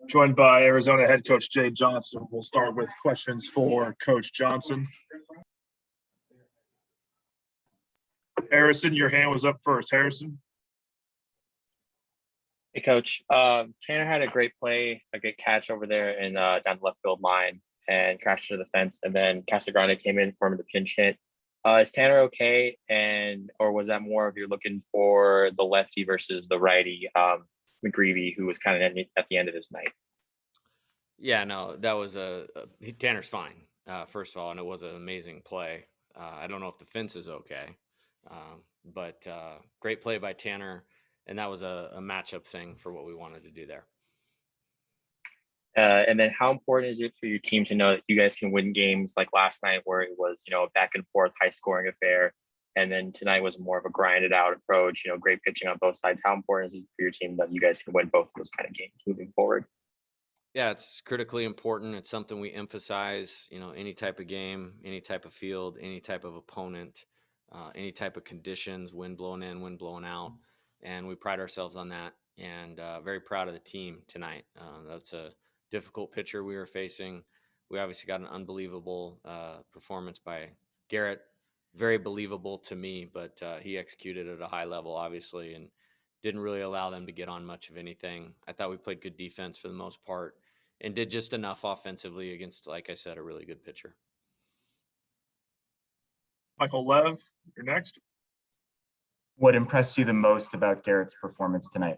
joined by Arizona head coach Jay Johnson. We'll start with questions for Coach Johnson. Harrison, your hand was up first. Harrison. Hey, Coach. Tanner had a great play, a good catch over there in down the left field line and crashed to the fence. And then Casagrande came in for him to pinch hit. Is Tanner okay? Or was that more of you're looking for the lefty versus the righty, McGreevy, who was kind of at the end of his night? Yeah, no, that was Tanner's fine, first of all, and it was an amazing play. I don't know if the fence is okay, but great play by Tanner, and that was a matchup thing for what we wanted to do there. And then how important is it for your team to know that you guys can win games like last night where it was, a back and forth, high scoring affair. And then tonight was more of a grinded out approach, great pitching on both sides. How important is it for your team that you guys can win both of those kind of games moving forward? Yeah, it's critically important. It's something we emphasize, any type of game, any type of field, any type of opponent, any type of conditions, wind blowing in, wind blowing out. And we pride ourselves on that, and very proud of the team tonight. That's a difficult pitcher we were facing. We obviously got an unbelievable performance by Garrett. Very believable to me, but he executed at a high level, obviously, and didn't really allow them to get on much of anything. I thought we played good defense for the most part and did just enough offensively against, like I said, a really good pitcher. Michael Lev, you're next. What impressed you the most about Garrett's performance tonight?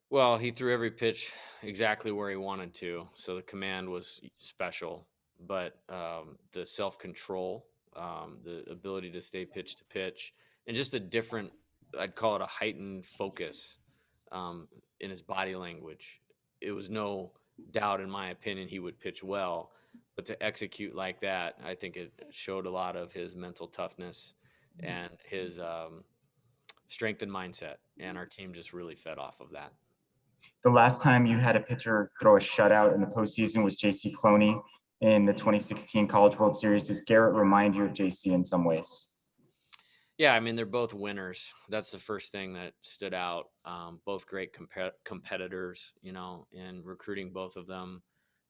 Well, he threw every pitch exactly where he wanted to, so the command was special. But the self-control, the ability to stay pitch to pitch, and just a different, I'd call it a heightened focus in his body language. It was no doubt, in my opinion, he would pitch well, but to execute like that, I think it showed a lot of his mental toughness and his strength and mindset, and our team just really fed off of that. The last time you had a pitcher throw a shutout in the postseason was J.C. Cloney in the 2016 College World Series. Does Garrett remind you of J.C. in some ways? Yeah, I mean, they're both winners. That's the first thing that stood out. Both great competitors, and recruiting both of them.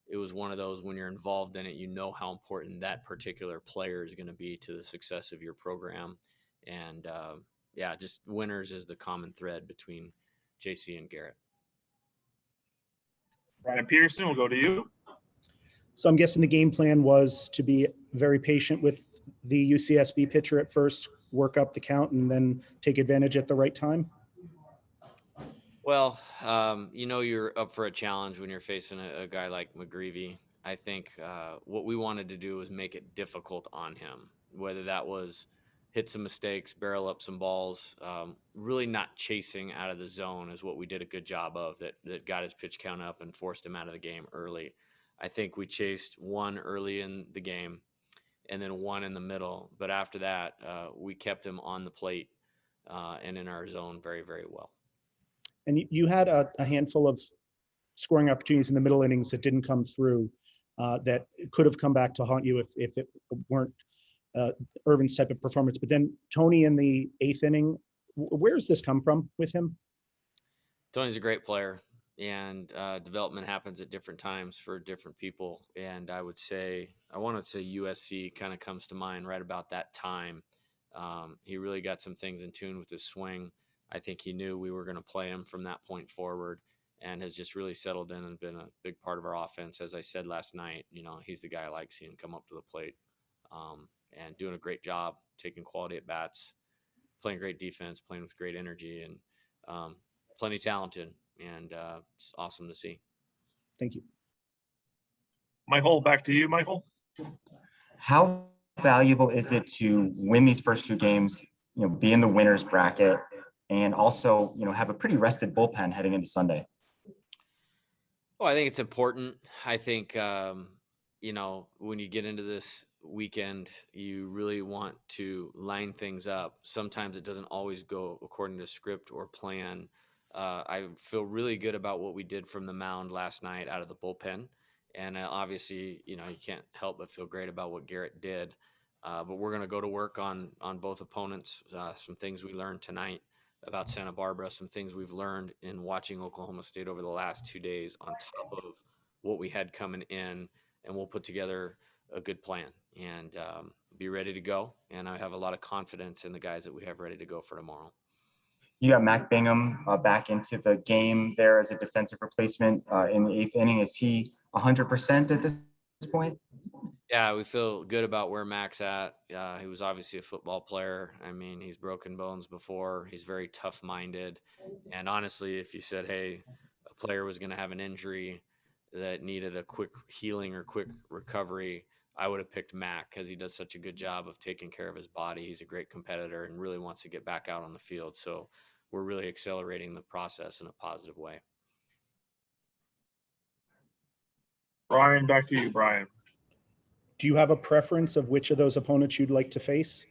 It was one of those when you're involved in it, how important that particular player is going to be to the success of your program. And just winners is the common thread between JC and Garrett. Brian Pearson, we'll go to you. So I'm guessing the game plan was to be very patient with the UCSB pitcher at first, work up the count, and then take advantage at the right time? Well, you're up for a challenge when you're facing a guy like McGreevy. I think what we wanted to do was make it difficult on him, whether that was hit some mistakes, barrel up some balls, really not chasing out of the zone is what we did a good job of, that got his pitch count up and forced him out of the game early. I think we chased one early in the game and then one in the middle. But after that, we kept him on the plate and in our zone very, very well. And you had a handful of scoring opportunities in the middle innings that didn't come through that could have come back to haunt you if it weren't Urban's type of performance. But then Tony in the eighth inning, where's this come from with him? Tony's a great player, and development happens at different times for different people. And I want to say USC kind of comes to mind right about that time. He really got some things in tune with his swing. I think he knew we were going to play him from that point forward, and has just really settled in and been a big part of our offense. As I said last night, he's the guy I like seeing come up to the plate and doing a great job, taking quality at bats, playing great defense, playing with great energy, and plenty talented, and it's awesome to see. Thank you. Michael, back to you, Michael. How valuable is it to win these first two games, be in the winner's bracket, and also, have a pretty rested bullpen heading into Sunday? Well, I think it's important. I think, when you get into this weekend, you really want to line things up. Sometimes it doesn't always go according to script or plan. I feel really good about what we did from the mound last night out of the bullpen. And obviously, you can't help but feel great about what Garrett did. But we're going to go to work on both opponents, some things we learned tonight about Santa Barbara, some things we've learned in watching Oklahoma State over the last 2 days on top of what we had coming in, and we'll put together a good plan and be ready to go. And I have a lot of confidence in the guys that we have ready to go for tomorrow. You got Mac Bingham back into the game there as a defensive replacement in the 8th inning. Is he 100% at this point? Yeah, we feel good about where Mac's at. He was obviously a football player. I mean, he's broken bones before. He's very tough-minded. And honestly, if you said, hey, a player was going to have an injury that needed a quick healing or quick recovery, I would have picked Mac because he does such a good job of taking care of his body. He's a great competitor and really wants to get back out on the field. So we're really accelerating the process in a positive way. Brian, back to you, Brian. Do you have a preference of which of those opponents you'd like to face?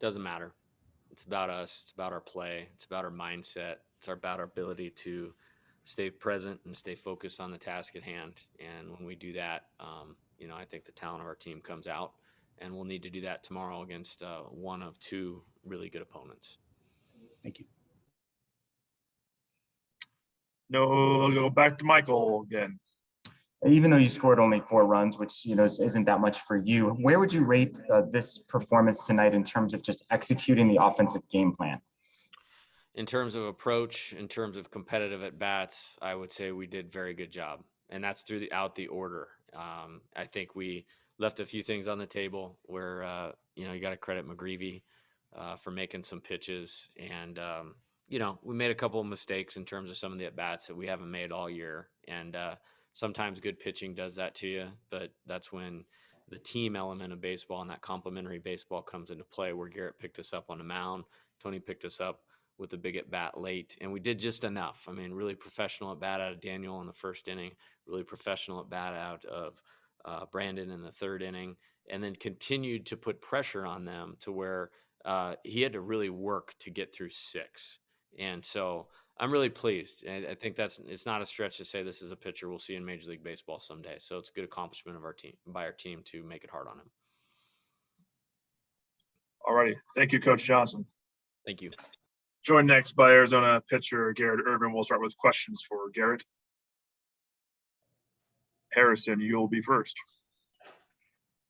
Doesn't matter. It's about us. It's about our play. It's about our mindset. It's about our ability to stay present and stay focused on the task at hand. And when we do that, I think the talent of our team comes out, and we'll need to do that tomorrow against one of two really good opponents. Thank you. No, we'll go back to Michael again. Even though you scored only 4 runs, which isn't that much for you, where would you rate this performance tonight in terms of just executing the offensive game plan? In terms of approach, in terms of competitive at bats, I would say we did very good job, and that's throughout the order. I think we left a few things on the table where you got to credit McGreevy for making some pitches, and we made a couple of mistakes in terms of some of the at bats that we haven't made all year, and sometimes good pitching does that to you, but that's when the team element of baseball and that complementary baseball comes into play, where Garrett picked us up on the mound, Tony picked us up with a big at bat late, and we did just enough. I mean, really professional at bat out of Daniel in the first inning, really professional at bat out of Brandon in the 3rd inning, and then continued to put pressure on them to where he had to really work to get through 6. And so I'm really pleased. And I think it's not a stretch to say this is a pitcher we'll see in Major League Baseball someday. So it's a good accomplishment of by our team to make it hard on him. All righty. Thank you, Coach Johnson. Thank you. Joined next by Arizona pitcher Garrett Urban. We'll start with questions for Garrett. Harrison, you'll be first.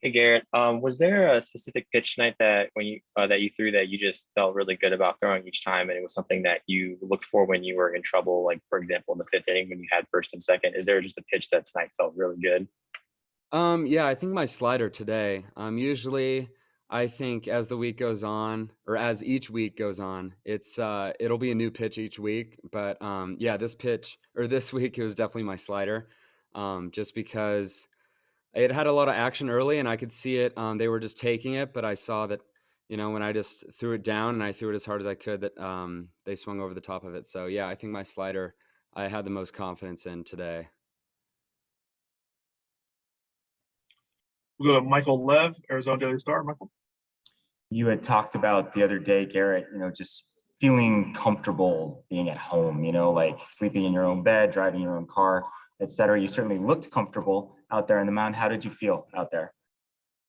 Hey Garrett, was there a specific pitch tonight that when you that you threw that you just felt really good about throwing each time, and it was something that you looked for when you were in trouble, like for example in the 5th inning when you had 1st and 2nd? Is there just a pitch that tonight felt really good? Yeah, I think my slider today. Usually I think as the week goes on, or as each week goes on, it'll be a new pitch each week. But yeah, this week it was definitely my slider. Just because it had a lot of action early and I could see it. They were just taking it, but I saw that, when I just threw it down and I threw it as hard as I could, that they swung over the top of it. So yeah, I think my slider I had the most confidence in today. We'll go to Michael Lev, Arizona Daily Star. Michael. You had talked about the other day, Garrett, just feeling comfortable being at home, like sleeping in your own bed, driving your own car, etc. You certainly looked comfortable out there on the mound. How did you feel out there?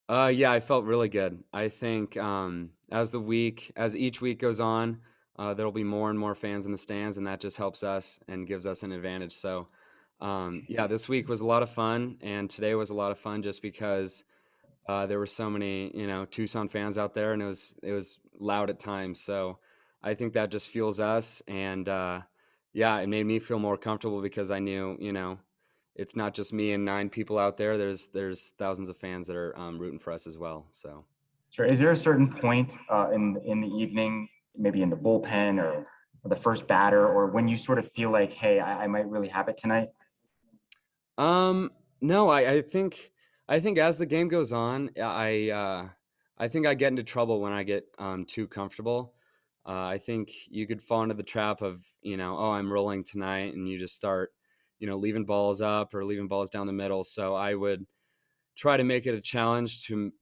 Yeah, I felt really good. I think as each week goes on, there'll be more and more fans in the stands, and that just helps us and gives us an advantage. So yeah, this week was a lot of fun, and today was a lot of fun just because there were so many, Tucson fans out there, and it was loud at times. So I think that just fuels us, and yeah, it made me feel more comfortable because I knew, it's not just me and 9 people out there. There's thousands of fans that are rooting for us as well. So sure. Is there a certain point in the evening, maybe in the bullpen or the first batter, or when you sort of feel like, hey, I might really have it tonight? No, I think as the game goes on, I think I get into trouble when I get too comfortable. I think you could fall into the trap of, oh, I'm rolling tonight, and you just start, leaving balls up or leaving balls down the middle. So I would try to make it a challenge to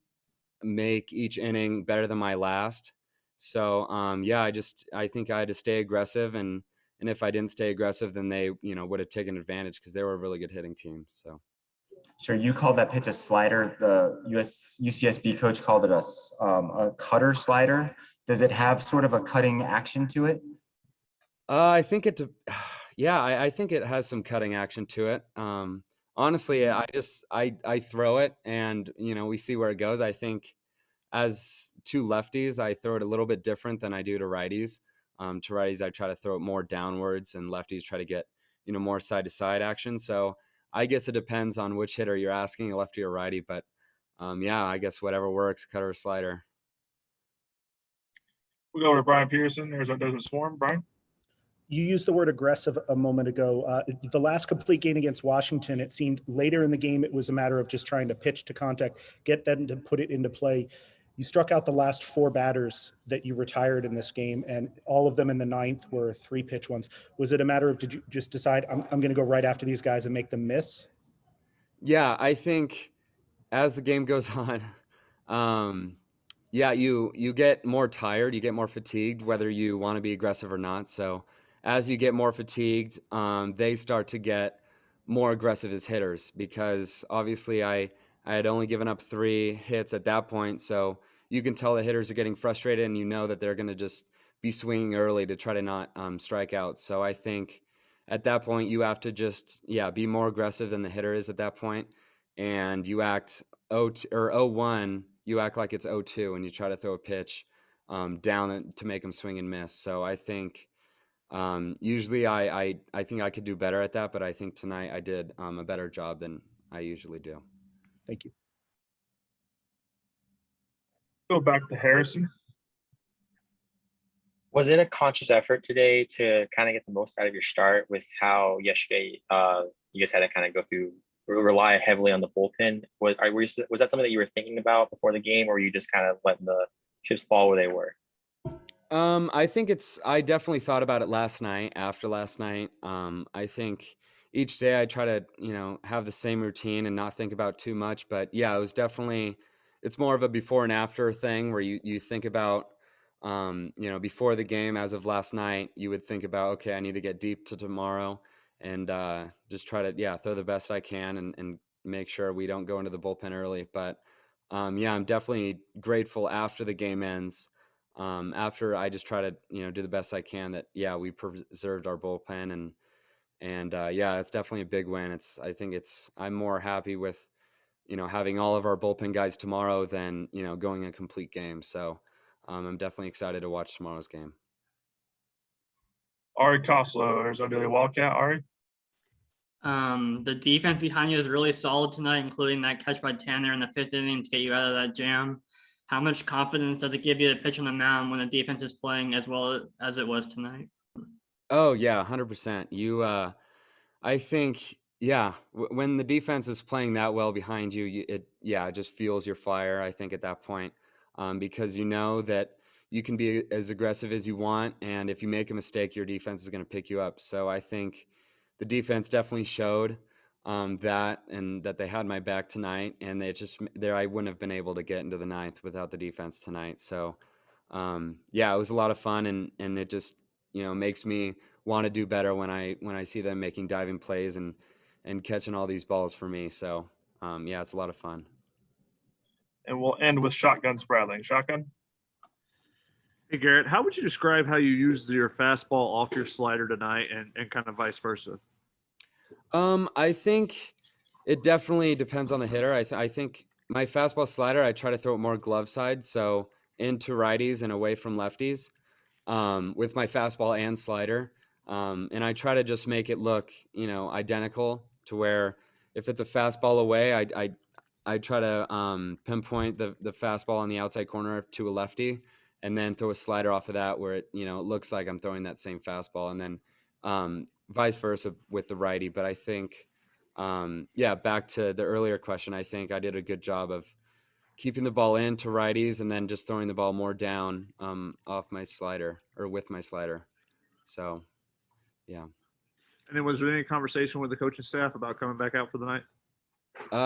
make each inning better than my last. So yeah, I think I had to stay aggressive, and if I didn't stay aggressive, then they would have taken advantage because they were a really good hitting team. So Sure, you called that pitch a slider. The UCSB coach called it a cutter slider. Does it have sort of a cutting action to it? I think yeah, I think it has some cutting action to it. Honestly, I throw it and, we see where it goes. I think as two lefties, I throw it a little bit different than I do to righties. To righties, I try to throw it more downwards, and lefties try to get, more side to side action. So I guess it depends on which hitter you're asking, a lefty or righty. But yeah, I guess whatever works, cutter or slider. We'll go to Brian Pearson. There's a swarm, Brian. You used the word aggressive a moment ago. The last complete game against Washington, it seemed later in the game, it was a matter of just trying to pitch to contact, get them to put it into play. You struck out the last 4 batters that you retired in this game, and all of them in the 9th were 3-pitch ones. Was it a matter of, did you just decide, I'm going to go right after these guys and make them miss? Yeah, I think as the game goes on, yeah, you get more tired, you get more fatigued, whether you want to be aggressive or not. So as you get more fatigued, they start to get more aggressive as hitters, because obviously I had only given up 3 hits at that point. So you can tell the hitters are getting frustrated, and that they're going to just be swinging early to try to not strike out. So I think at that point you have to just, be more aggressive than the hitter is at that point. And you act 0-1, you act like it's 0-2, and you try to throw a pitch down to make them swing and miss. So I think usually I think I could do better at that, but I think tonight I did a better job than I usually do. Thank you. Go back to Harrison. Was it a conscious effort today to kind of get the most out of your start with how yesterday you guys had to kind of go through, rely heavily on the bullpen? Was that something that you were thinking about before the game, or were you just kind of letting the chips fall where they were? I definitely thought about it last night, after last night. I think each day I try to, have the same routine and not think about too much. But yeah, it's more of a before and after thing where you think about, before the game. As of last night, you would think about, okay, I need to get deep to tomorrow, and just try to, throw the best I can, and make sure we don't go into the bullpen early. But I'm definitely grateful after the game ends. After I just try to, do the best I can, that, we preserved our bullpen, and it's definitely a big win. I'm more happy with, having all of our bullpen guys tomorrow than, going a complete game. So I'm definitely excited to watch tomorrow's game. Ari Koslow, Arizona Wildcat. Ari. The defense behind you is really solid tonight, including that catch by Tanner in the 5th inning to get you out of that jam. How much confidence does it give you to pitch on the mound when the defense is playing as well as it was tonight? Oh yeah, 100%. I think, when the defense is playing that well behind you, it just fuels your fire, I think, at that point, because you know that you can be as aggressive as you want, and if you make a mistake, your defense is going to pick you up. So I think the defense definitely showed that, and that they had my back tonight, and I wouldn't have been able to get into the 9th without the defense tonight. So it was a lot of fun, and it just, makes me want to do better when I see them making diving plays and catching all these balls for me. So it's a lot of fun. And we'll end with Shotgun Spradling. Shotgun. Hey, Garrett, how would you describe how you used your fastball off your slider tonight, and kind of vice versa? I think it definitely depends on the hitter. I think my fastball slider, I try to throw it more glove side, so into righties and away from lefties, with my fastball and slider. And I try to just make it look, identical, to where if it's a fastball away, I try to pinpoint the fastball on the outside corner to a lefty, and then throw a slider off of that where it, it looks like I'm throwing that same fastball, and then vice versa with the righty. But I think, back to the earlier question, I think I did a good job of keeping the ball in to righties, and then just throwing the ball more down off my slider, or with my slider. So, yeah. And then was there any conversation with the coaching staff about coming back out for the night?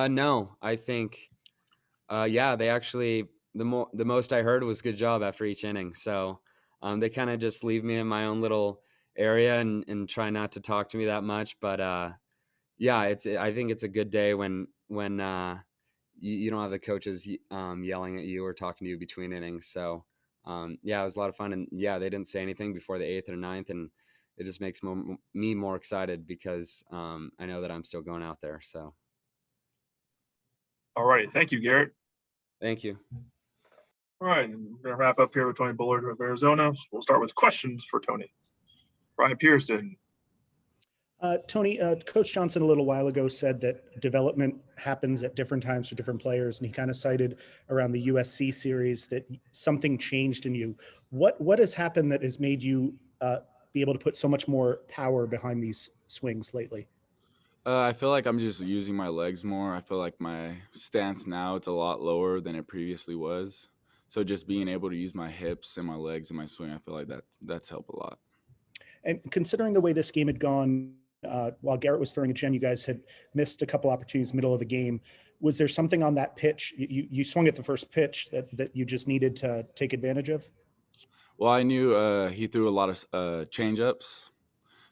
No, I think, they actually, the most I heard was good job after each inning. So they kind of just leave me in my own little area and try not to talk to me that much. But I think it's a good day when when you don't have the coaches yelling at you or talking to you between innings. So yeah, it was a lot of fun. And yeah, they didn't say anything before the 8th or 9th, and it just makes me more excited because I know that I'm still going out there. So All right. Thank you, Garrett. thank you. All right. And we're going to wrap up here with Tony Bullard of Arizona. We'll start with questions for Tony. Brian Pearson. Tony, Coach Johnson a little while ago said that development happens at different times for different players, and he kind of cited around the USC series that something changed in you. What has happened that has made you be able to put so much more power behind these swings lately? I feel like I'm just using my legs more. I feel like my stance now, it's a lot lower than it previously was. So just being able to use my hips and my legs in my swing, I feel like that's helped a lot. And considering the way this game had gone, while Garrett was throwing a gem, you guys had missed a couple opportunities middle of the game. Was there something on that pitch? You swung at the first pitch that you just needed to take advantage of? Well, I knew he threw a lot of change-ups.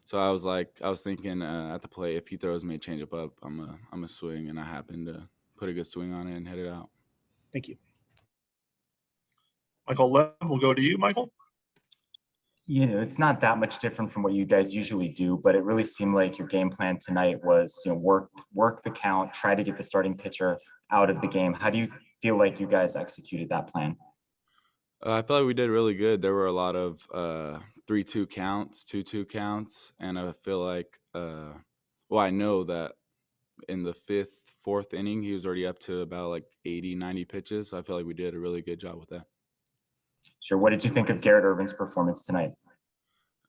So I was thinking at the plate, if he throws me a changeup up, I'm a swing, and I happened to put a good swing on it and hit it out. Thank you. Michael Lev, we'll go to you, Michael. It's not that much different from what you guys usually do, but it really seemed like your game plan tonight was, work the count, try to get the starting pitcher out of the game. How do you feel like you guys executed that plan? I feel like we did really good. There were a lot of 3-2 counts, 2-2 counts, and I feel like, I know that in the 5th, 4th inning, he was already up to about like 80, 90 pitches. So I feel like we did a really good job with that. Sure. What did you think of Garrett Urban's performance tonight?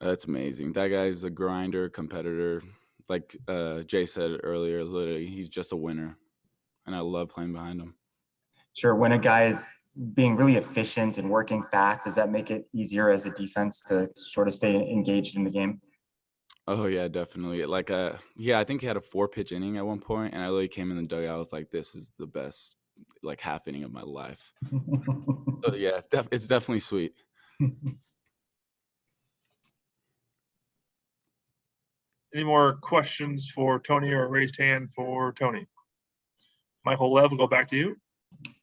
That's amazing. That guy's a grinder, competitor. Like Jay said earlier, literally, he's just a winner, and I love playing behind him. Sure. When a guy is being really efficient and working fast, does that make it easier as a defense to sort of stay engaged in the game? Oh yeah, definitely. Like I think he had a 4-pitch inning at one point, and I literally came in the dugout. I was like, "This is the best like half inning of my life." So yeah, it's definitely sweet. Any more questions for Tony or a raised hand for Tony? Michael Lev, we'll go back to you.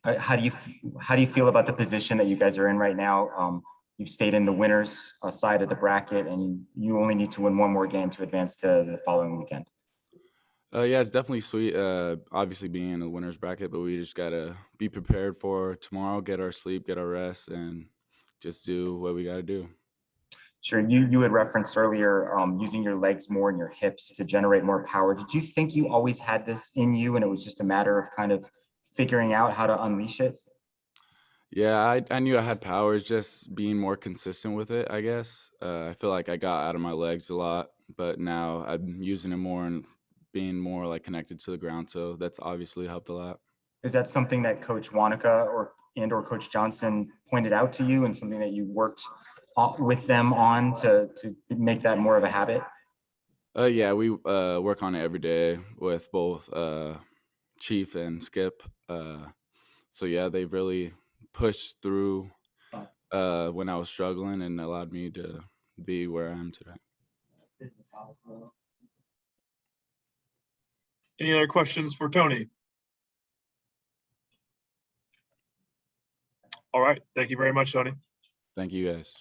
How do you feel about the position that you guys are in right now? You've stayed in the winners side of the bracket, and you only need to win one more game to advance to the following weekend. Yeah, it's definitely sweet. Obviously being in the winners bracket, but we just gotta be prepared for tomorrow, get our sleep, get our rest, and just do what we gotta do. Sure. You had referenced earlier using your legs more and your hips to generate more power. Did you think you always had this in you, and it was just a matter of kind of figuring out how to unleash it? Yeah, I knew I had power. It's just being more consistent with it, I guess. I feel like I got out of my legs a lot, but now I'm using it more and being more like connected to the ground. So that's obviously helped a lot. Is that something that Coach Wanaka or Coach Johnson pointed out to you, and something that you worked with them on to make that more of a habit? Yeah, we work on it every day with both Chief and Skip. So yeah, they've really pushed through when I was struggling and allowed me to be where I am today. Any other questions for Tony? All right. Thank you very much, Tony. Thank you, guys.